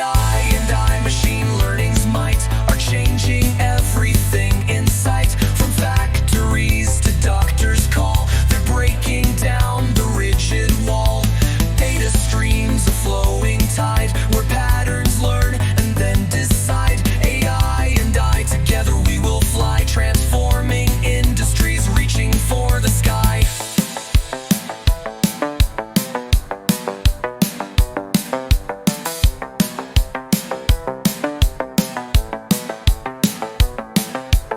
AI and I, machine learning's might, are changing everything in sight. From factories to doctors' call, they're breaking down the rigid wall. Data streams, a flowing tide, where patterns learn and then decide. AI and I, together we will fly, transforming industries, reaching for the sky.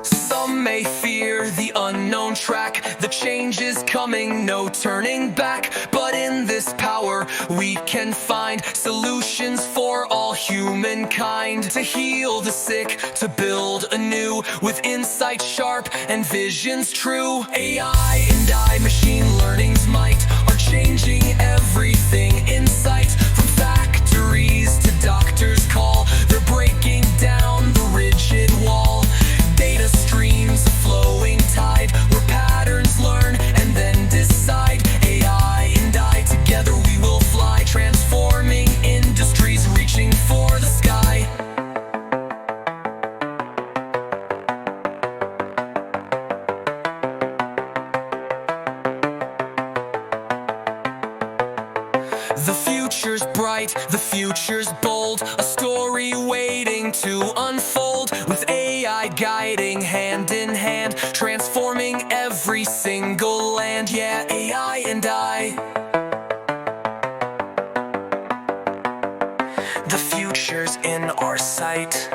Some may fear the unknown track, the change is coming, no turning back. But in this power we can find solutions for all humankind. To heal the sick, to build anew, with insight sharp and visions true. AI and I, machine learning's might, are changing everything in sight. From factories to doctors' call, they're breaking down the rigid wall. Data streams, a flowing tide, where patterns learn and then decide. AI and I, together we will fly, transforming industries, reaching for the sky. The future's bright, the future's bold, a story waiting to unfold, with AI guiding hand in hand, transforming every single land. Yeah, AI and I. The future's in our sight.